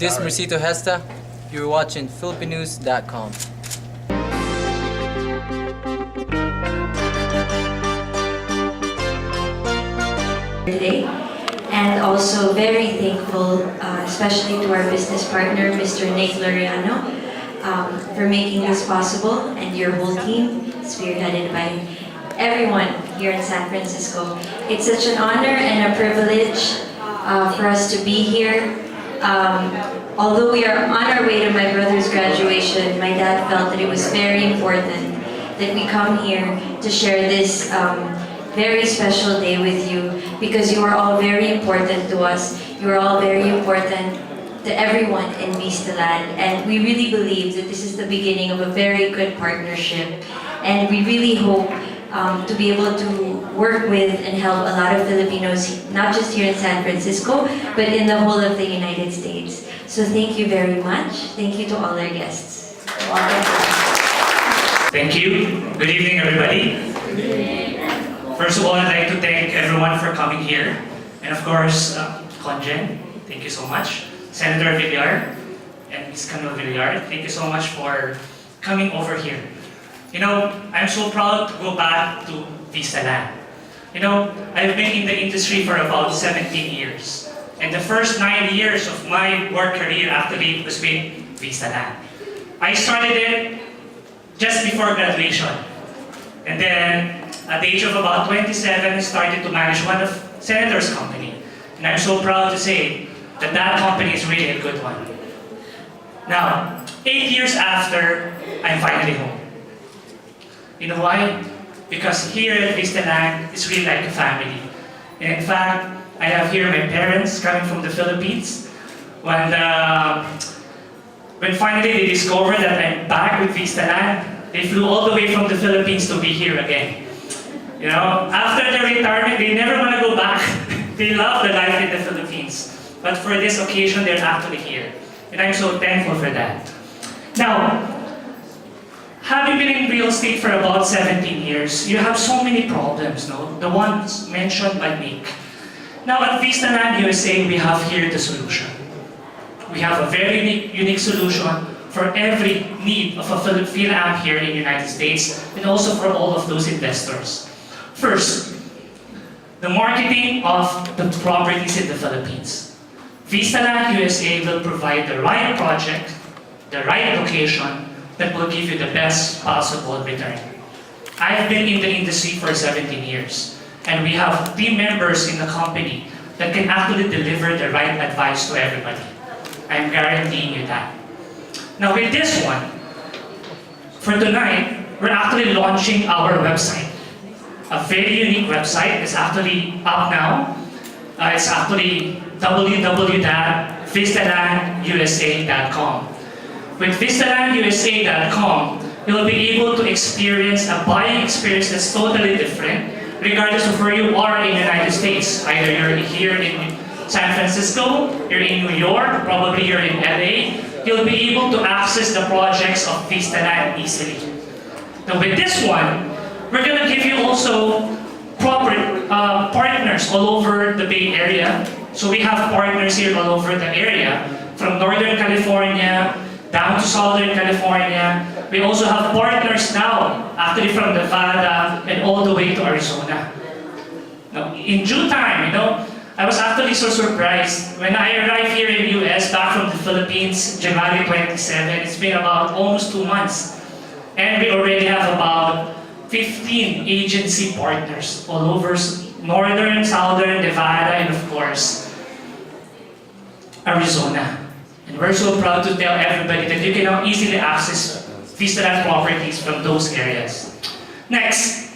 This is Mercito Hesta. You're watching philippinenews.com. Today, and also very thankful, especially to our business partner, Mr. Nick Loriano, for making this possible, and your whole team, spearheaded by everyone here in San Francisco. It's such an honor and a privilege for us to be here. Although we are on our way to my brother's graduation, my dad felt that it was very important that we come here to share this very special day with you, because you are all very important to us. You are all very important to everyone in Vista Land, and we really believe that this is the beginning of a very good partnership, and we really hope to be able to work with and help a lot of Filipinos, not just here in San Francisco, but in the whole of the United States. So thank you very much. Thank you to all our guests. Thank you. Good evening, everybody. First of all, I'd like to thank everyone for coming here. And of course, Conjen, thank you so much. Senator Villar and Ms. Camille Villar, thank you so much for coming over here. You know, I'm so proud to go back to Vista Land. You know, I've been in the industry for about 17 years. And the first 9 years of my work career actually was with Vista Land. I started it just before graduation. And then at the age of about 27, I started to manage one of Senator's company. And I'm so proud to say that that company is really a good one. Now, 8 years after, I'm finally home. You know why? Because here at Vista Land, it's really like a family. And in fact, I have here my parents coming from the Philippines. When finally they discovered that I'm back with Vista Land, they flew all the way from the Philippines to be here again. You know, after their retirement, they never want to go back. They love the life in the Philippines. But for this occasion, they're actually here. And I'm so thankful for that. Now, having been in real estate for about 17 years, you have so many problems, no? The ones mentioned by Nick. Now at Vista Land USA, we have here the solution. We have a very unique solution for every need of a Philippine here in the United States, and also for all of those investors. First, the marketing of the properties in the Philippines. Vista Land USA will provide the right project, the right location, that will give you the best possible return. I've been in the industry for 17 years, and we have team members in the company that can actually deliver the right advice to everybody. I'm guaranteeing you that. Now with this one, for tonight, we're actually launching our website. A very unique website is actually up now. It's actually www.vistalandusa.com. With VistaLandUSA.com, you'll be able to experience a buying experience that's totally different, regardless of where you are in the United States. Either you're here in San Francisco, you're in New York, probably you're in LA, you'll be able to access the projects of Vista Land easily. Now with this one, we're going to give you also partners all over the Bay Area. So we have partners here all over the area, from Northern California, down to Southern California. We also have partners now, actually from Nevada and all the way to Arizona. Now, in due time, you know, I was actually so surprised when I arrived here in the US, back from the Philippines, January 27. It's been about almost 2 months. And we already have about 15 agency partners all over Northern, Southern, Nevada, and of course, Arizona. And we're so proud to tell everybody that you can now easily access Vista Land properties from those areas. Next,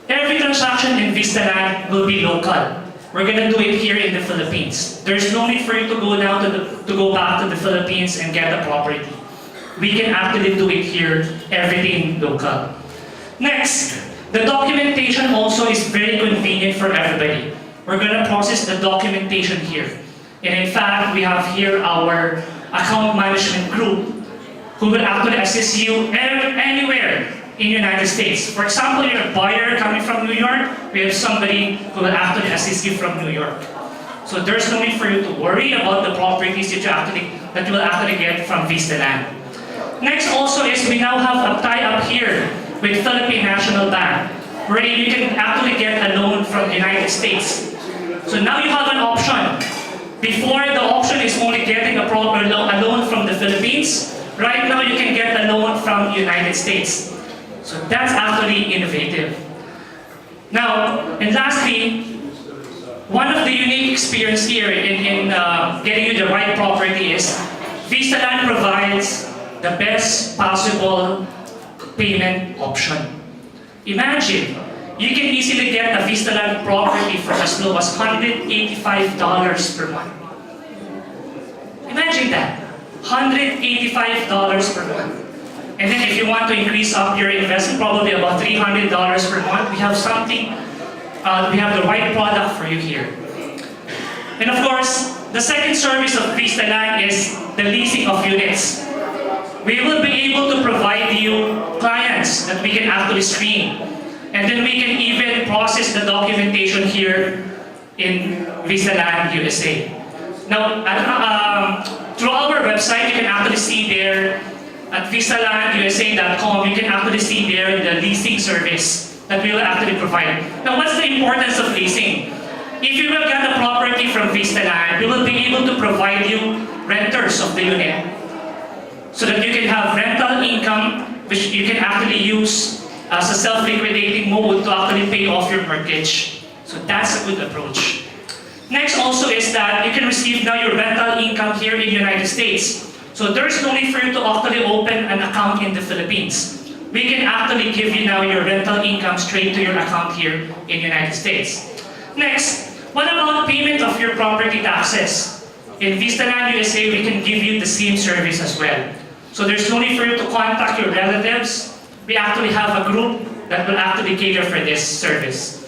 every transaction in Vista Land will be local. We're gonna do it here in the Philippines. There's no need for you to go now to go back to the Philippines and get a property. We can actually do it here, everything local. Next, the documentation also is very convenient for everybody. We're gonna process the documentation here. And in fact, we have here our account management group who will actually assist you anywhere in the United States. For example, you're a buyer coming from New York, we have somebody who will actually assist you from New York. So there's no need for you to worry about the properties that you will actually get from Vista Land. Next also is we now have a tie-up here with Philippine National Bank, where you can actually get a loan from the United States. So now you have an option. Before, the option is only getting a loan from the Philippines. Right now you can get a loan from the United States. So that's actually innovative. Now, and lastly, one of the unique experience here in getting you the right property is Vista Land provides the best possible payment option. Imagine, you can easily get a Vista Land property for as low as $185 per month. Imagine that, $185 per month. And then if you want to increase up your investment, probably about $300 per month, we have something, we have the right product for you here. And of course, the second service of Vista Land is the leasing of units. We will be able to provide you clients that we can actually screen. And then we can even process the documentation here in Vista Land USA. Now, through our website, you can actually see there at vistalandusa.com, you can actually see there the leasing service that we will actually provide. Now, what's the importance of leasing? If you will get a property from Vista Land, we will be able to provide you renters of the unit so that you can have rental income, which you can actually use as a self-liquidating mode to actually pay off your mortgage. So that's a good approach. Next also is that you can receive now your rental income here in the United States. So there's no need for you to actually open an account in the Philippines. We can actually give you now your rental income straight to your account here in the United States. Next, what about payment of your property taxes? In Vista Land USA, we can give you the same service as well. So there's no need for you to contact your relatives. We actually have a group that will actually cater for this service.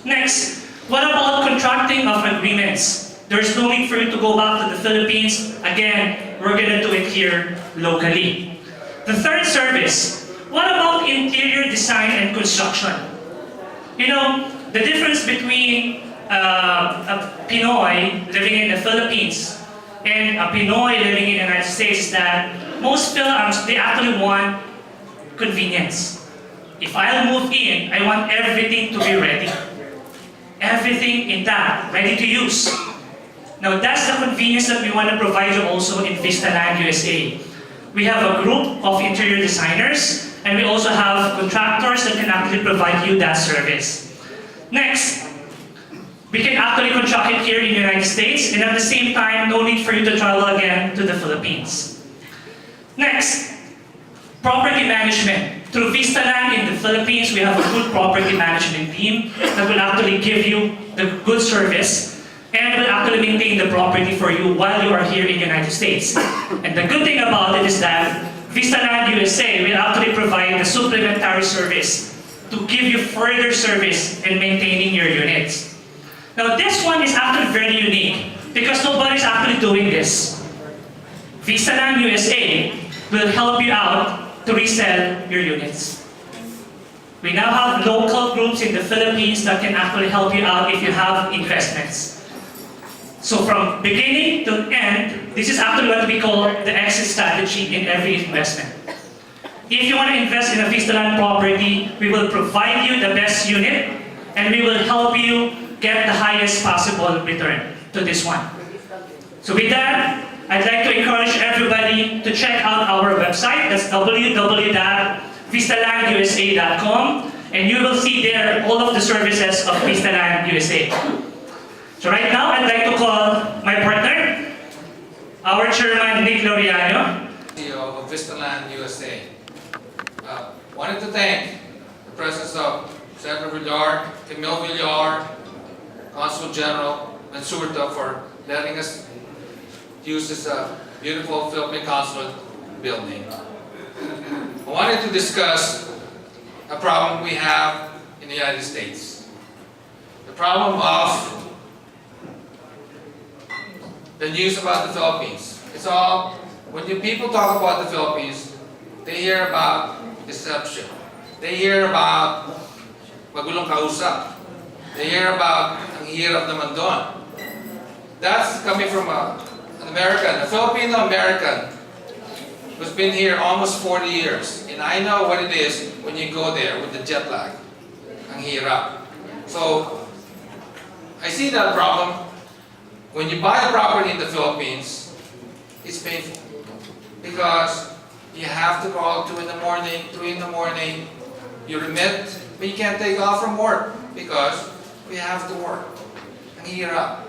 Next, what about contracting of agreements? There's no need for you to go back to the Philippines. Again, we're gonna do it here locally. The third service, what about interior design and construction? You know, the difference between a Pinoy living in the Philippines and a Pinoy living in the United States is that most Philippines, they actually want convenience. If I'll move in, I want everything to be ready. Everything intact, ready to use. Now that's the convenience that we want to provide you also in Vista Land USA. We have a group of interior designers and we also have contractors that can actually provide you that service. Next, we can actually construct it here in the United States and at the same time, no need for you to travel again to the Philippines. Next, property management. Through Vista Land in the Philippines, we have a good property management team that will actually give you the good service and will actually maintain the property for you while you are here in the United States. And the good thing about it is that Vista Land USA will actually provide the supplementary service to give you further service in maintaining your units. Now this one is actually very unique because nobody's actually doing this. Vista Land USA will help you out to resell your units. We now have local groups in the Philippines that can actually help you out if you have investments. So from beginning to end, this is actually what we call the exit strategy in every investment. If you want to invest in a Vista Land property, we will provide you the best unit and we will help you get the highest possible return to this one. So with that, I'd like to encourage everybody to check out our website. That's www.vistalandusa.com and you will see there all of the services of Vista Land USA. So right now, I'd like to call my partner, our chairman, Nick Loriano. CEO of Vista Land USA. Wanted to thank the presence of Senator Villar, Camille Villar, Consul General Mansurta for letting us use this beautiful Philippine consulate building. I wanted to discuss a problem we have in the United States. The problem of the news about the Philippines. It's all, when people talk about the Philippines, they hear about deception. They hear about magulong kausap. They hear about ang hirap naman doon. That's coming from an American, a Filipino-American who's been here almost 40 years. And I know what it is when you go there with the jet lag. Ang hirap. So, I see that problem. When you buy a property in the Philippines, it's painful. Because you have to call 2 in the morning, 3 in the morning, you remit, but you can't take off from work because we have to work. Ang hirap.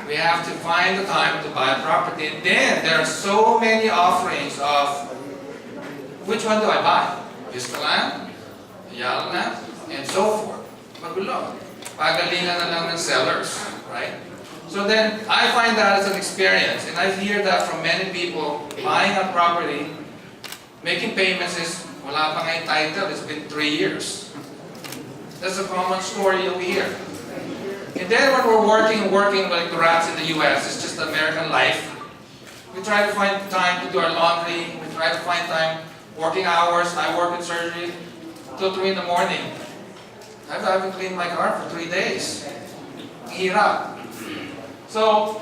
We have to find the time to buy a property. And then there are so many offerings of which one do I buy? Vista Land, Ayala Land, and so forth. Magulo. Pagalingan na lang ng sellers, right? So then I find that as an experience, and I hear that from many people buying a property, making payments is wala pa nga yung title. It's been 3 years. That's a common story that we hear. And then when we're working like the rats in the US, it's just American life. We try to find time to do our laundry. We try to find time, working hours. I work in surgery till 3 in the morning. I haven't cleaned my car for 3 days. Hirap. So,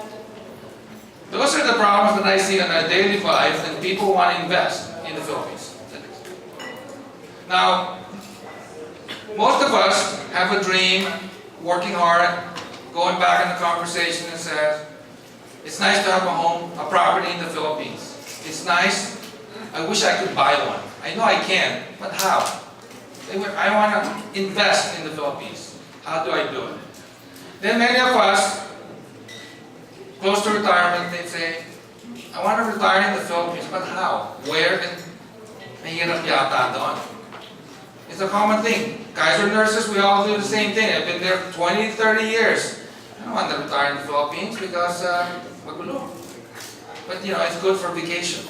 those are the problems that I see in our daily life, and people want to invest in the Philippines. Now, most of us have a dream, working hard, going back in the conversation and says, it's nice to have a home, a property in the Philippines. It's nice. I wish I could buy one. I know I can, but how? I want to invest in the Philippines. How do I do it? Then many of us, close to retirement, they say, I want to retire in the Philippines, but how? Where? And mahirap yata doon. It's a common thing. Kaiser nurses, we all do the same thing. I've been there for 20, 30 years. I don't want to retire in the Philippines because magulo. But you know, it's good for vacation.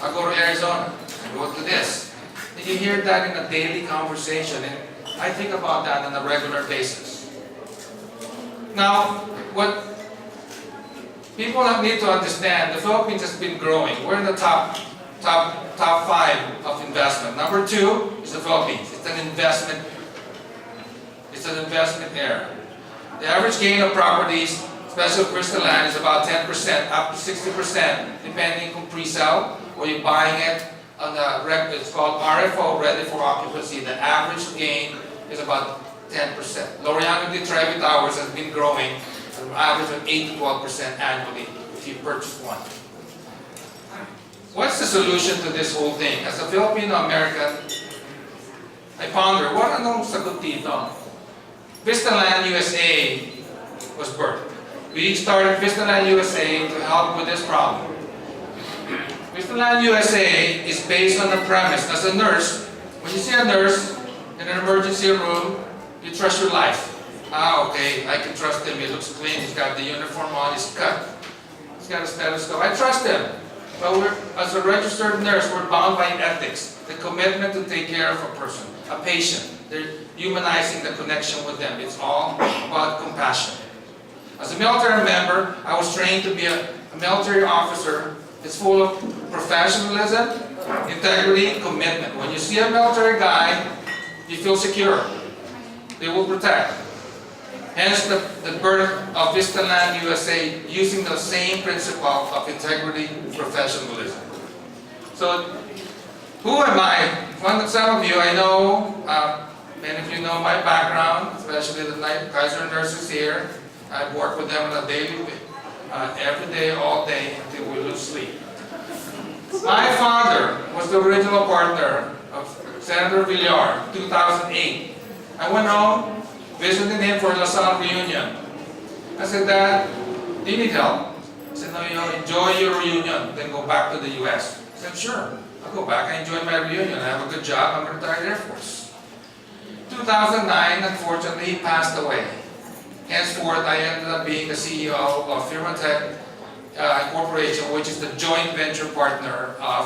I'll go to Arizona. I go to this. And you hear that in a daily conversation, and I think about that on a regular basis. Now, what people need to understand, the Philippines has been growing. We're in the top 5 of investment. Number 2 is the Philippines. It's an investment. It's an investment area. The average gain of properties, especially Vista Land, is about 10%, up to 60%, depending on pre-sale or you're buying it on the it's called RFO, ready for occupancy. The average gain is about 10%. Laureano de Trevi Towers has been growing at an average of 8 to 12% annually if you purchase one. What's the solution to this whole thing? As a Filipino-American, I ponder, what anong sagot dito? Vista Land USA was birthed. We started Vista Land USA to help with this problem. Vista Land USA is based on the premise, as a nurse, when you see a nurse in an emergency room, you trust your life. Ah, okay, I can trust him, he looks clean, he's got the uniform on, he's cut. He's got a stethoscope, I trust him. But as a registered nurse, we're bound by ethics, the commitment to take care of a person, a patient. They're humanizing the connection with them. It's all about compassion. As a military member, I was trained to be a military officer. It's full of professionalism, integrity, commitment. When you see a military guy, you feel secure. They will protect. Hence the birth of Vista Land USA, using the same principle of integrity, professionalism. So, who am I? Some of you, I know, many of you know my background, especially the Kaiser nurses here. I work with them on a daily, every day, all day, until we lose sleep. My father was the original partner of Senator Villar, 2008. I went home, visited him for a Lasal reunion. I said, Dad, do you need help? He said, no, you know, enjoy your reunion, then go back to the US. I said, sure, I'll go back. I enjoyed my reunion. I have a good job. I'm a retired Air Force. 2009, unfortunately, he passed away. Henceforth, I ended up being the CEO of Firmatech Corporation, which is the joint venture partner of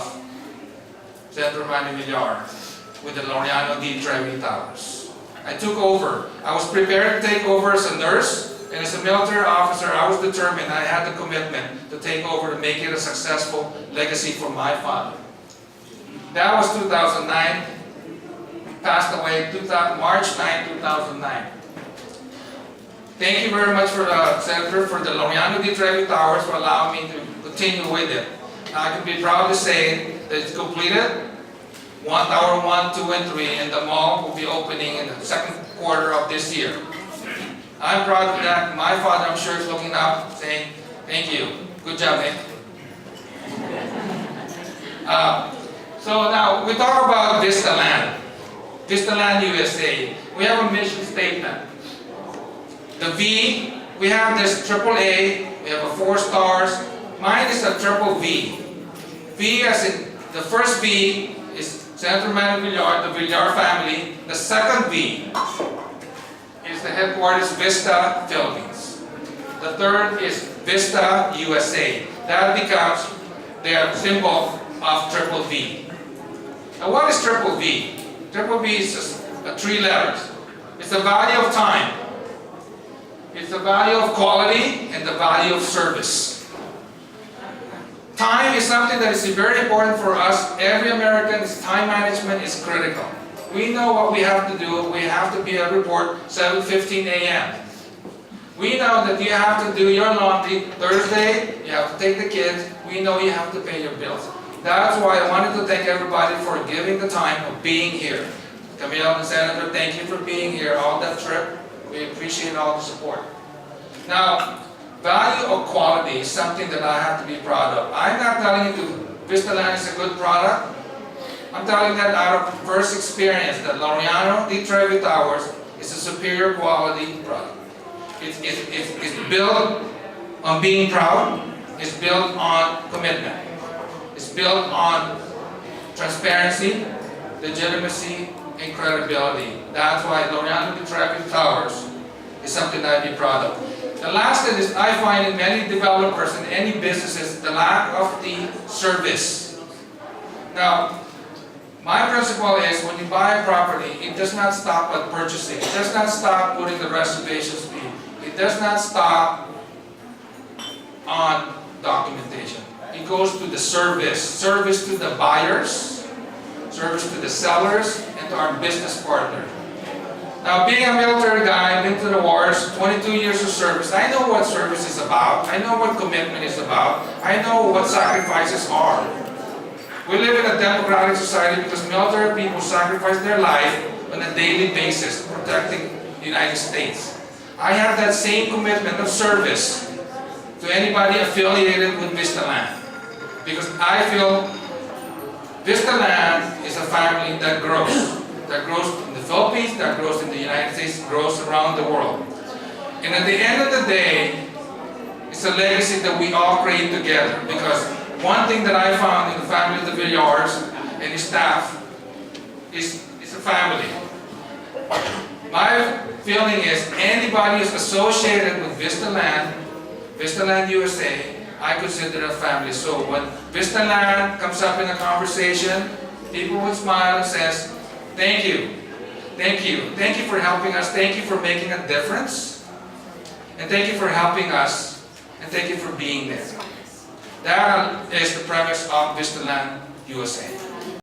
Senator Manny Villar with the Laureano de Trevi Towers. I took over. I was prepared to take over as a nurse, and as a military officer, I was determined, I had the commitment to take over to make it a successful legacy for my father. That was 2009. Passed away March 9, 2009. Thank you very much for Senator, for the Laureano di Trevi Towers for allowing me to continue with it. I can be proud to say that it's completed. Tower 1, 2, and 3, and the mall will be opening in the second quarter of this year. I'm proud of that. My father, I'm sure, is looking up, saying, thank you. Good job, mate. So now, we talk about Vista Land. Vista Land USA. We have a mission statement. The V, we have this AAA, we have a 4 stars. Mine is a triple V. V as in, the first V is Senator Manny Villar, the Villar family. The second V is the headquarters Vista, Philippines. The third is Vista USA. That becomes their symbol of triple V. Now what is triple V? Triple V is just 3 letters. It's the value of time. It's the value of quality and the value of service. Time is something that is very important for us. Every American's time management is critical. We know what we have to do. We have to be at report 7:15 a.m. We know that you have to do your laundry Thursday. You have to take the kids. We know you have to pay your bills. That's why I wanted to thank everybody for giving the time of being here. Camille and Senator, thank you for being here all that trip. We appreciate all the support. Now, value of quality is something that I have to be proud of. I'm not telling you Vista Land is a good product. I'm telling you that out of first experience that Laureano di Trevi Towers is a superior quality product. It's built on being proud. It's built on commitment. It's built on transparency, legitimacy, and credibility. That's why Laureano di Trevi Towers is something that I'd be proud of. The last thing is I find in many developers and any businesses the lack of the service. Now, my principle is when you buy a property, it does not stop at purchasing. It does not stop putting the reservations fee. It does not stop on documentation. It goes to the service. Service to the buyers, service to the sellers, and to our business partner. Now, being a military guy, I've been to the wars, 22 years of service, I know what service is about. I know what commitment is about. I know what sacrifices are. We live in a democratic society because military people sacrifice their life on a daily basis protecting the United States. I have that same commitment of service to anybody affiliated with Vista Land because I feel Vista Land is a family that grows in the Philippines, that grows in the United States, grows around the world. And at the end of the day, it's a legacy that we all create together because one thing that I found in the family of the Villars and his staff is a family. My feeling is anybody who's associated with Vista Land USA, I consider a family. So when Vista Land comes up in a conversation, people would smile and says, thank you. Thank you. Thank you for helping us. Thank you for making a difference. And thank you for helping us. And thank you for being there. That is the premise of Vista Land USA.